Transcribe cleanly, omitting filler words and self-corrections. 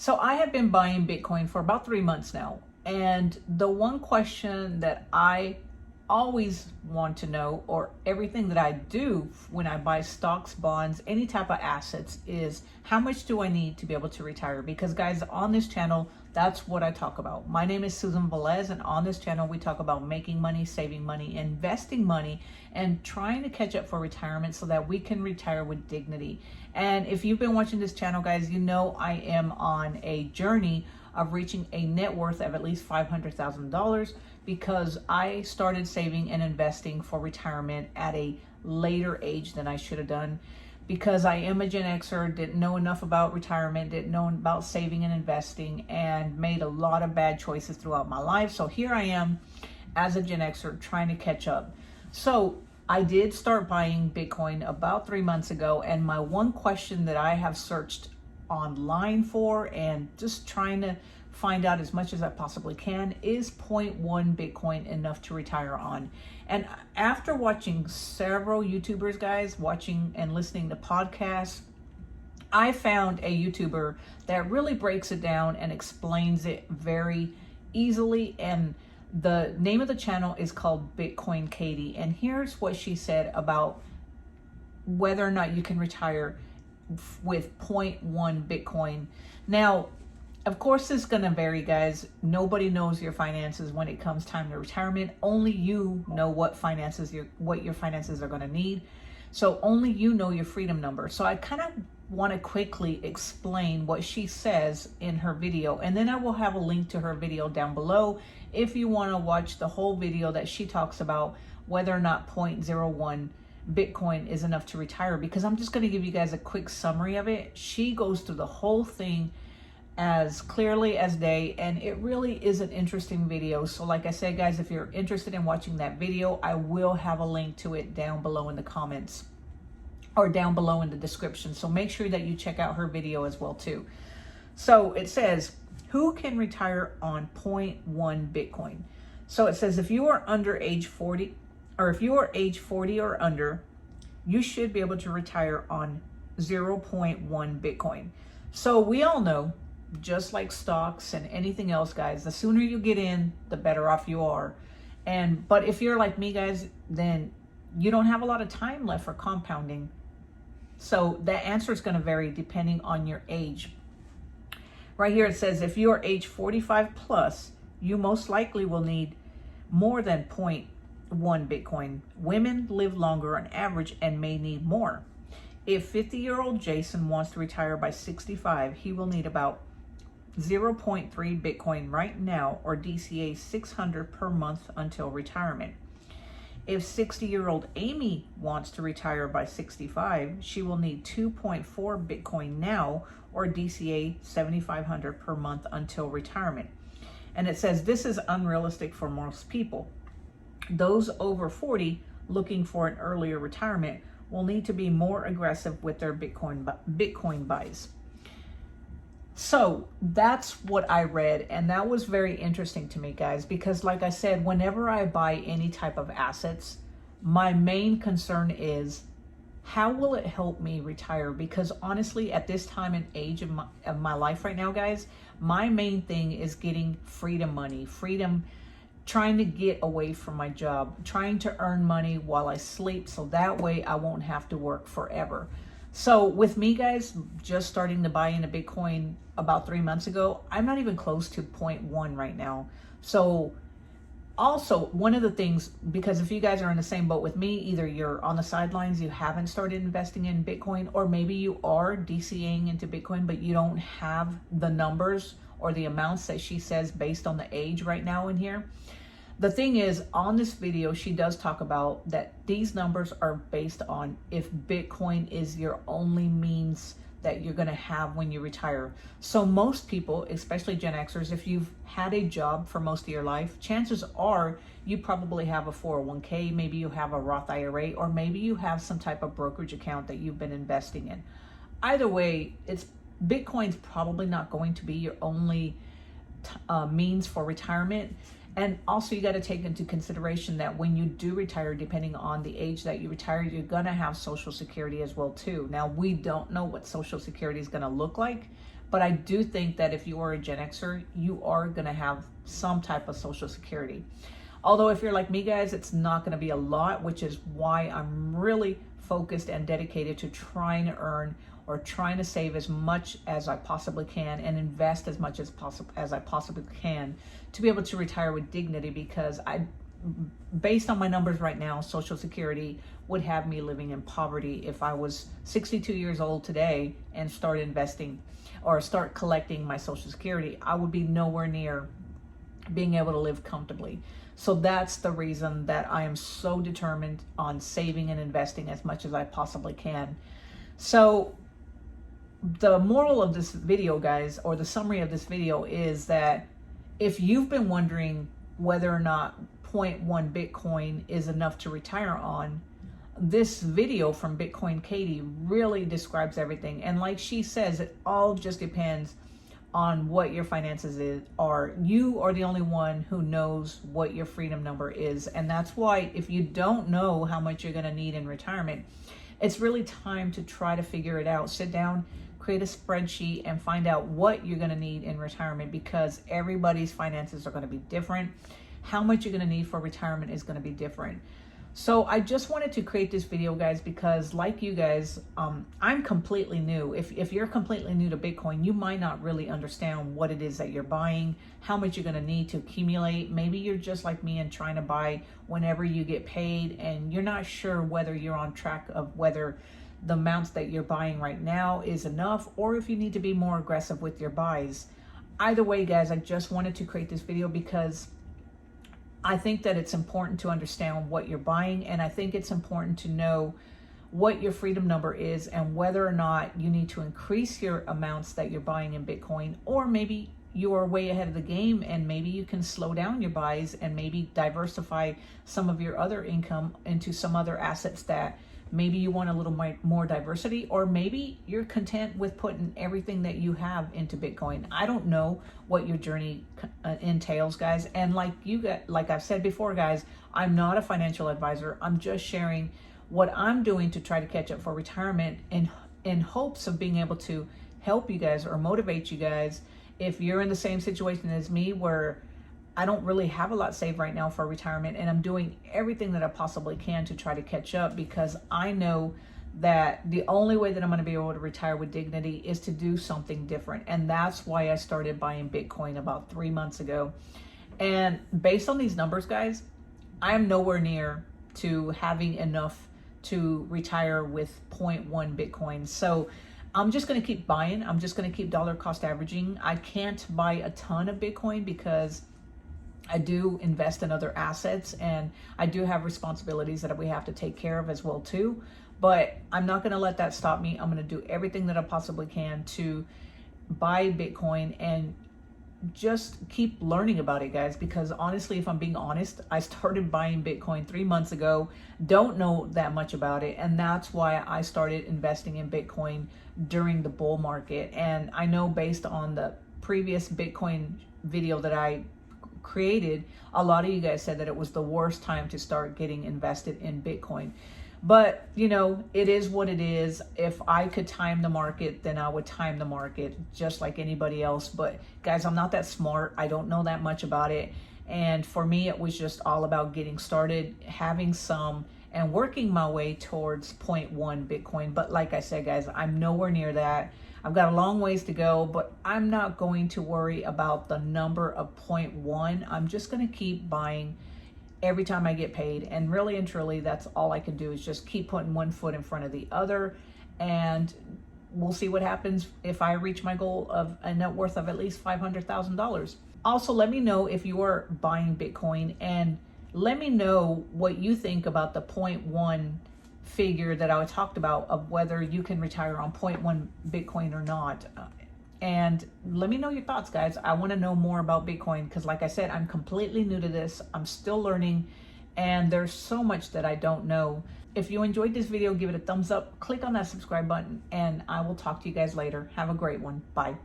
So I have been buying Bitcoin for about 3 months now. And the one question that I always want to know, or everything that I do when I buy stocks, bonds, any type of assets, is how much do I need to be able to retire? Because guys, on this channel, that's what I talk about. My name is Susan Velez, and on this channel, we talk about making money, saving money, investing money, and trying to catch up for retirement so that we can retire with dignity. And if you've been watching this channel, guys, you know I am on a journey of reaching a net worth of at least $500,000 because I started saving and investing for retirement at a later age than I should have done. Because I am a Gen Xer, didn't know enough about retirement, didn't know about saving and investing, and made a lot of bad choices throughout my life. So here I am as a Gen Xer trying to catch up. So I did start buying Bitcoin about 3 months ago, and my one question that I have searched online for and just trying to find out as much as I possibly can is 0.1 Bitcoin enough to retire on? And after watching several YouTubers, guys, watching and listening to podcasts, I found a YouTuber that really breaks it down and explains it very easily. And the name of the channel is called Bitcoin Katie. And here's what she said about whether or not you can retire with 0.1 Bitcoin. Now, of course, it's going to vary, guys. Nobody knows your finances when it comes time to retirement. Only you know what your finances are going to need. So only you know your freedom number. So I kind of want to quickly explain what she says in her video, and then I will have a link to her video down below if you want to watch the whole video that she talks about whether or not 0.01 Bitcoin is enough to retire, because I'm just going to give you guys a quick summary of it. She goes through the whole thing as clearly as day, and it really is an interesting video. So like I said, guys, if you're interested in watching that video, I will have a link to it down below in the comments or down below in the description. So make sure that you check out her video as well too. So it says, who can retire on 0.1 Bitcoin? So it says if you are under age 40, or if you are age 40 or under, you should be able to retire on 0.1 Bitcoin. So we all know, just like stocks and anything else, guys, the sooner you get in, the better off you are. But if you're like me, guys, then you don't have a lot of time left for compounding. So the answer is going to vary depending on your age. Right here it says if you are age 45 plus, you most likely will need more than 0.1 Bitcoin. Women live longer on average and may need more. If 50-year-old Jason wants to retire by 65, he will need about 0.3 Bitcoin right now, or DCA 600 per month until retirement. If 60-year-old Amy wants to retire by 65, she will need 2.4 Bitcoin now, or DCA 7,500 per month until retirement. And it says this is unrealistic for most people. Those over 40 looking for an earlier retirement will need to be more aggressive with their Bitcoin buys. So that's what I read, and that was very interesting to me, guys, because like I said, whenever I buy any type of assets, my main concern is how will it help me retire? Because honestly, at this time and age of my life right now, guys, my main thing is getting freedom money, trying to get away from my job, trying to earn money while I sleep, so that way I won't have to work forever. So with me, guys, just starting to buy into Bitcoin about 3 months ago, I'm not even close to 0.1 right now. So also, one of the things, because if you guys are in the same boat with me, either you're on the sidelines, you haven't started investing in Bitcoin, or maybe you are DCAing into Bitcoin, but you don't have the numbers or the amounts that she says based on the age right now in here. The thing is, on this video, she does talk about that these numbers are based on if Bitcoin is your only means that you're going to have when you retire. So most people, especially Gen Xers, if you've had a job for most of your life, chances are you probably have a 401k, maybe you have a Roth IRA, or maybe you have some type of brokerage account that you've been investing in. Either way, Bitcoin's probably not going to be your only means for retirement. And also you got to take into consideration that when you do retire, depending on the age that you retire, you're going to have Social Security as well too. Now, we don't know what Social Security is going to look like, But I do think that if you are a Gen Xer, you are going to have some type of Social Security. Although if you're like me, guys, it's not going to be a lot, which is why I'm really focused and dedicated to trying to earn or trying to save as much as I possibly can and invest as much as I possibly can to be able to retire with dignity, because based on my numbers right now, Social Security would have me living in poverty if I was 62 years old today and start investing or start collecting my Social Security. I would be nowhere near being able to live comfortably. So that's the reason that I am so determined on saving and investing as much as I possibly can. So the moral of this video, guys, or the summary of this video is that if you've been wondering whether or not 0.1 Bitcoin is enough to retire on, this video from Bitcoin Katie really describes everything. And like she says, it all just depends on what your finances are. You are the only one who knows what your freedom number is. And that's why if you don't know how much you're going to need in retirement, it's really time to try to figure it out. Sit down, create a spreadsheet, and find out what you're going to need in retirement, because everybody's finances are going to be different. How much you're going to need for retirement is going to be different. So I just wanted to create this video, guys, because like you guys, I'm completely new. If you're completely new to Bitcoin, you might not really understand what it is that you're buying, how much you're going to need to accumulate. Maybe you're just like me and trying to buy whenever you get paid, and you're not sure whether you're on track of whether the amounts that you're buying right now is enough, or if you need to be more aggressive with your buys. Either way, guys, I just wanted to create this video because I think that it's important to understand what you're buying, and I think it's important to know what your freedom number is and whether or not you need to increase your amounts that you're buying in Bitcoin, or maybe you are way ahead of the game and maybe you can slow down your buys and maybe diversify some of your other income into some other assets that maybe you want a little more diversity, or maybe you're content with putting everything that you have into Bitcoin. I don't know what your journey entails, guys. And like I've said before, guys, I'm not a financial advisor. I'm just sharing what I'm doing to try to catch up for retirement in hopes of being able to help you guys or motivate you guys if you're in the same situation as me, where I don't really have a lot saved right now for retirement, and I'm doing everything that I possibly can to try to catch up, because I know that the only way that I'm going to be able to retire with dignity is to do something different. And that's why I started buying Bitcoin about 3 months ago. And based on these numbers, guys, I am nowhere near to having enough to retire with 0.1 Bitcoin. So I'm just going to keep buying. I'm just going to keep dollar cost averaging. I can't buy a ton of Bitcoin because I do invest in other assets, and I do have responsibilities that we have to take care of as well too. But I'm not going to let that stop me. I'm going to do everything that I possibly can to buy Bitcoin and just keep learning about it, guys, because honestly, if I'm being honest, I started buying Bitcoin 3 months ago, don't know that much about it, and that's why I started investing in Bitcoin during the bull market. And I know based on the previous Bitcoin video that I created, a lot of you guys said that it was the worst time to start getting invested in Bitcoin. But you know, it is what it is. If I could time the market, then I would time the market just like anybody else. But guys, I'm not that smart. I don't know that much about it. And for me, it was just all about getting started, having some, and working my way towards 0.1 Bitcoin. But like I said, guys, I'm nowhere near that. I've got a long ways to go, but I'm not going to worry about the number of 0.1. I'm just going to keep buying every time I get paid. And really and truly, that's all I can do, is just keep putting one foot in front of the other. And we'll see what happens if I reach my goal of a net worth of at least $500,000. Also, let me know if you are buying Bitcoin, and let me know what you think about the 0.1 figure that I talked about, of whether you can retire on 0.1 Bitcoin or not. And let me know your thoughts, guys. I want to know more about Bitcoin because, like I said, I'm completely new to this. I'm still learning, and there's so much that I don't know. If you enjoyed this video, give it a thumbs up, click on that subscribe button, and I will talk to you guys later. Have a great one. Bye.